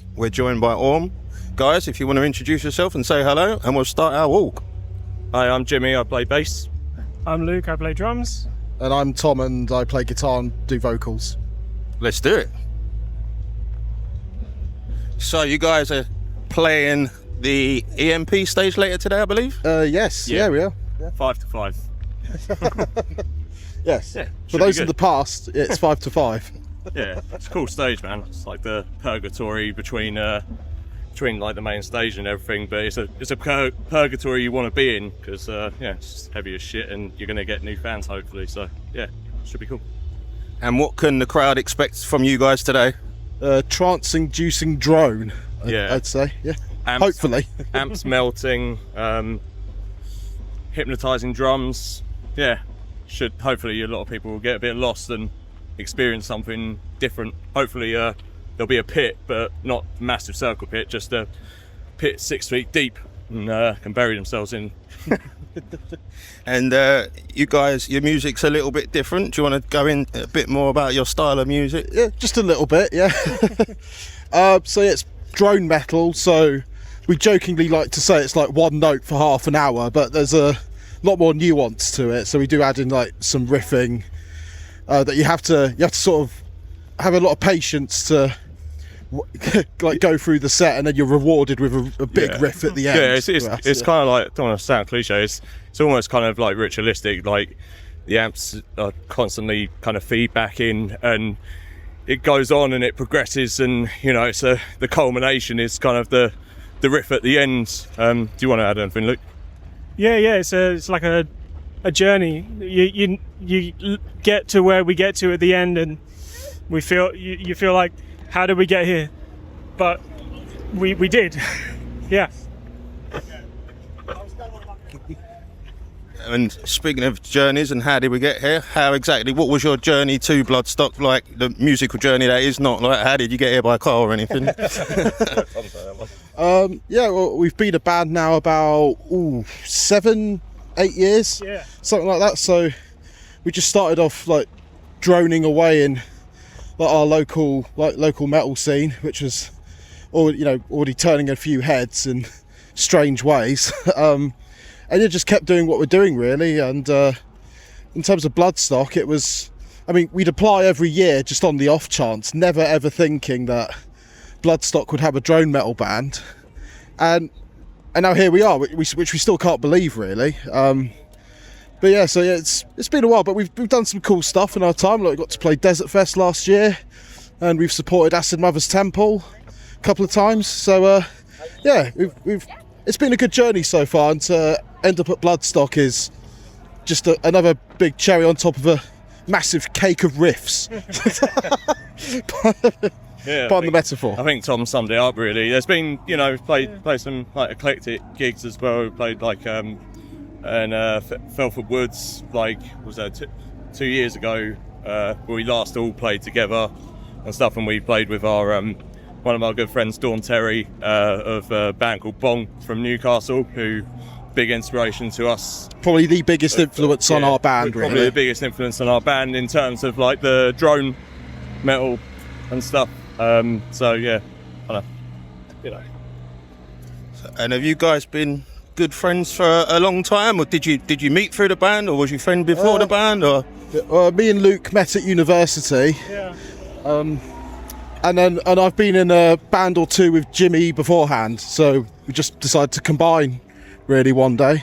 today we're joined by Orme. Guys, if you want to introduce yourself and say hello, and we'll start our walk. Hi, I'm Jimmy, I play bass. I'm Luke, I play drums. And I'm Tom, and I play guitar and do vocals. Let's do it. So you guys are playing the EMP stage later today, I believe? Yes, yeah, we are. 5 to 5. Yes. Yeah, For those in the past, it's 5 to 5. Yeah, it's a cool stage, man. It's like the purgatory between like the main stage and everything, but it's a purgatory you want to be in because it's heavy as shit and you're going to get new fans hopefully, so yeah, should be cool. And what can the crowd expect from you guys today? Trance-inducing drone, I'd say, yeah. Amps, hopefully. Amps melting, hypnotising drums, yeah. Should hopefully a lot of people will get a bit lost and experience something different. Hopefully there'll be a pit, but not a massive circle pit, just a pit 6 feet deep and can bury themselves in. And you guys, your music's a little bit different. Do you want to go in a bit more about your style of music? Yeah, just a little bit, yeah. So it's drone metal, so we jokingly like to say it's like one note for half an hour, but there's a lot more nuance to it. So we do add in like some riffing that you have to sort of have a lot of patience to like go through the set, and then you're rewarded with a big riff at the end. Yeah, it's kind of like, I don't want to sound cliche, it's almost kind of like ritualistic, like the amps are constantly kind of feedback in and it goes on and it progresses, and you know, it's the culmination is kind of the riff at the end. Do you want to add anything, Luke? Yeah, it's like a journey. You get to where we get to at the end, and we feel you feel like, how did we get here? But we did. Yeah. And speaking of journeys and how did we get here, what was your journey to Bloodstock like? The musical journey that is, not like how did you get here by car or anything? Well, we've been a band now about 7-8 years, something like that. So we just started off like droning away in like our local metal scene, which was already turning a few heads in strange ways. And just kept doing what we're doing really. And in terms of Bloodstock, it was, we'd apply every year just on the off chance, never ever thinking that Bloodstock would have a drone metal band, and now here we are, which we still can't believe really. But yeah, so yeah, it's been a while, but we've done some cool stuff in our time. Like, we got to play Desert Fest last year, and we've supported Acid Mother's Temple a couple of times. So it's been a good journey so far, and to end up at Bloodstock is just another big cherry on top of a massive cake of riffs. Pardon the metaphor. I think Tom summed it up really. There's been, played some like eclectic gigs as well. We played like in Hertfordshire Woods, like was that 2 years ago, where we last all played together and stuff, and we played with our one of our good friends, Dawn Terry, of a band called Bong from Newcastle, who big inspiration to us. Probably the biggest influence on our band, really. Probably the biggest influence on our band in terms of like the drone metal and stuff. So yeah, I know. And have you guys been good friends for a long time, or did you meet through the band, or was you friend before the band, or? Me and Luke met at university. Yeah. And I've been in a band or two with Jimmy beforehand, so we just decided to combine really one day.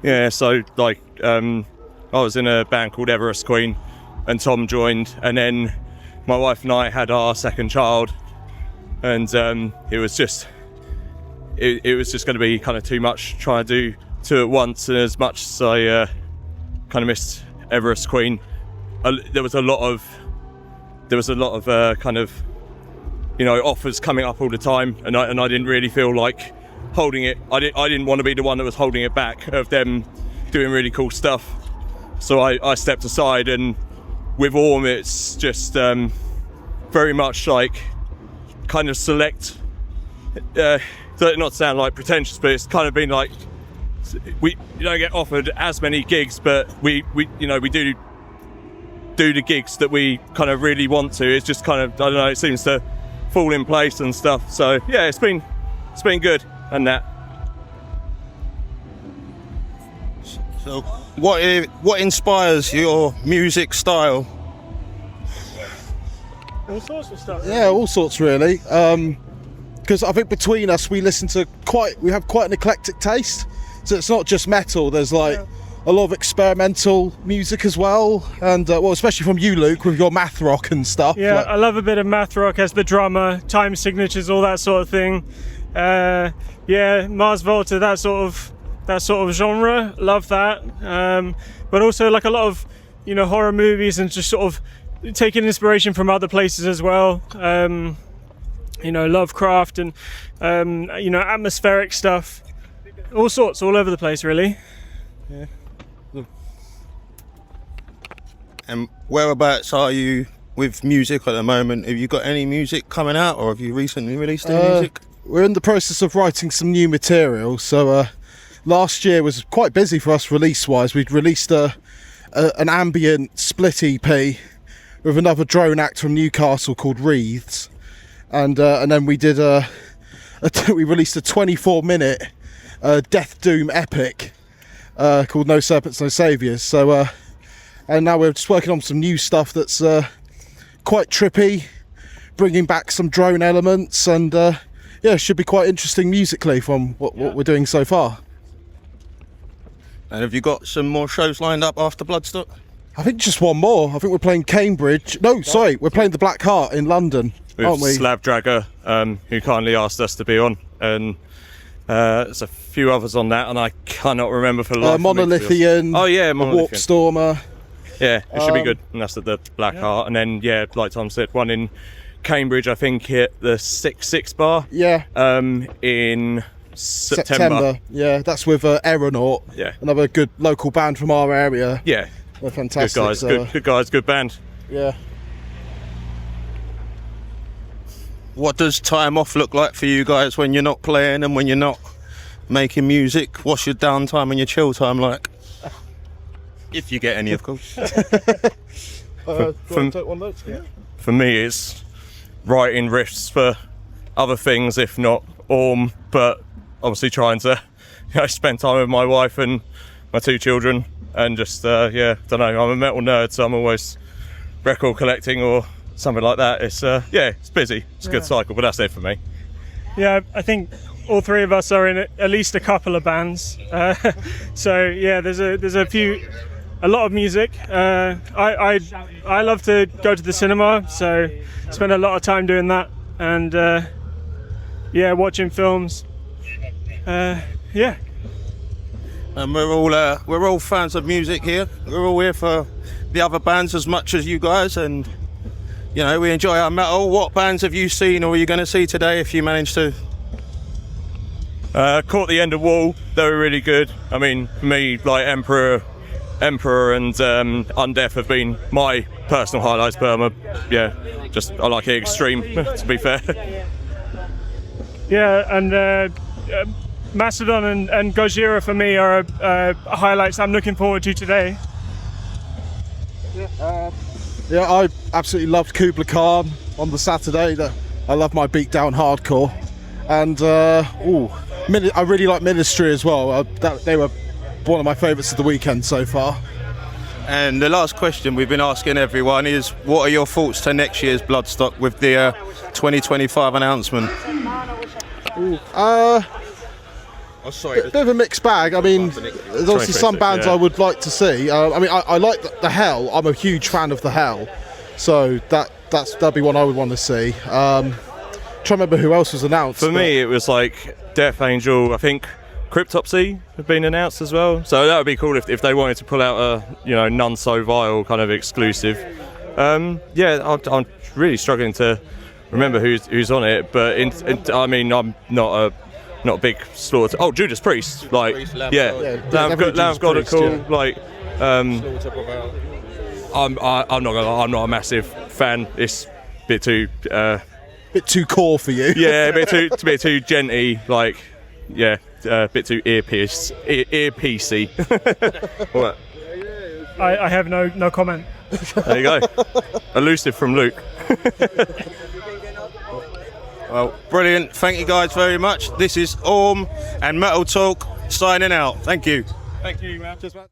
Yeah, so like I was in a band called Everest Queen, and Tom joined, and then my wife and I had our second child, and it was just going to be kind of too much trying to do two at once, and as much as I kind of missed Everest Queen, there was a lot of kind of offers coming up all the time, and I didn't really feel like holding it. I didn't want to be the one that was holding it back of them doing really cool stuff, so I stepped aside. And with Orme, it's just very much like kind of select, not sound like pretentious, but it's kind of been like we don't get offered as many gigs, but we do the gigs that we kind of really want to. It's just kind of, I don't know, it seems to fall in place and stuff. So yeah, it's been good and that. So what inspires your music style? All sorts of stuff. Yeah, all sorts really. Because I think between us we have quite an eclectic taste. So it's not just metal. There's like a lot of experimental music as well, and well, especially from you, Luke, with your math rock and stuff. Yeah, like, I love a bit of math rock as the drummer, time signatures, all that sort of thing. Yeah, Mars Volta, that sort of genre. Love that. But also like a lot of horror movies and just sort of taking inspiration from other places as well. Lovecraft and atmospheric stuff. All sorts, all over the place, really. yeah. And whereabouts are you with music at the moment? Have you got any music coming out, or have you recently released any music? We're in the process of writing some new material. So last year was quite busy for us release-wise. We'd released an ambient split EP with another drone act from Newcastle called Wreaths, and then we did we released a 24-minute death doom epic called No Serpents, No Saviours. So and now we're just working on some new stuff that's quite trippy, bringing back some drone elements, and yeah, it should be quite interesting musically from what we're doing so far. And have you got some more shows lined up after Bloodstock? I think just one more. I think we're playing Cambridge. No, sorry, we're playing the Black Heart in London, aren't we? Slab Dragger, who kindly asked us to be on, and there's a few others on that, and I cannot remember for the life of me. Monolithian. Oh yeah, Warp Monolithian. Stormer. Yeah, it should be good. And that's at the Black Heart. And then, yeah, like Tom said, one in Cambridge, I think, hit the 6 bar. Yeah. In September. Yeah, that's with Aeronaut. Yeah. Another good local band from our area. Yeah. They're fantastic. Good guys, so, good guys, good band. Yeah. What does time off look like for you guys when you're not playing and when you're not making music? What's your downtime and your chill time like? If you get any, of course. For me, it's writing riffs for other things, if not Orme, but obviously trying to spend time with my wife and my 2 children, and just don't know. I'm a metal nerd, so I'm always record collecting or something like that. It's it's busy. It's a good cycle, but that's it for me. Yeah, I think all 3 of us are in at least a couple of bands. So yeah, there's a lot of music. I love to go to the cinema, so spend a lot of time doing that, and watching films. Yeah. And we're all fans of music here. We're all here for the other bands as much as you guys, and we enjoy our metal. What bands have you seen, or are you going to see today if you manage to? Caught the End of Wall. They were really good. I mean, for me, like Emperor and Undeath have been my personal highlights, but I like it extreme, to be fair. Yeah, and Mastodon and Gojira for me are highlights I'm looking forward to today. Yeah, I absolutely loved Kubla Khan on the Saturday. I love my beatdown hardcore, and I really like Ministry as well. They were one of my favourites of the weekend so far. And the last question we've been asking everyone is, what are your thoughts to next year's Bloodstock with the 2025 announcement? Bit of a mixed bag. I mean, there's obviously some bands I would like to see. I like the Hell. I'm a huge fan of the Hell, so that'd be one I would want to see. Trying to remember who else was announced. For me, it was like Death Angel. I think Cryptopsy had been announced as well, so that would be cool if they wanted to pull out a None So Vile kind of exclusive. I'm really struggling to remember who's on it, but I'm not a big slaughter. Oh, Judas Priest, Lamb of God are cool. Yeah. Like, I'm not a massive fan. It's a bit too. Bit too core for you. Yeah, a bit too genty. Like, a bit too earpiecey. What? I have no comment. There you go. Elusive from Luke. Well, brilliant. Thank you guys very much. This is Orme and Metal Talk signing out. Thank you. Thank you, man. Cheers, man.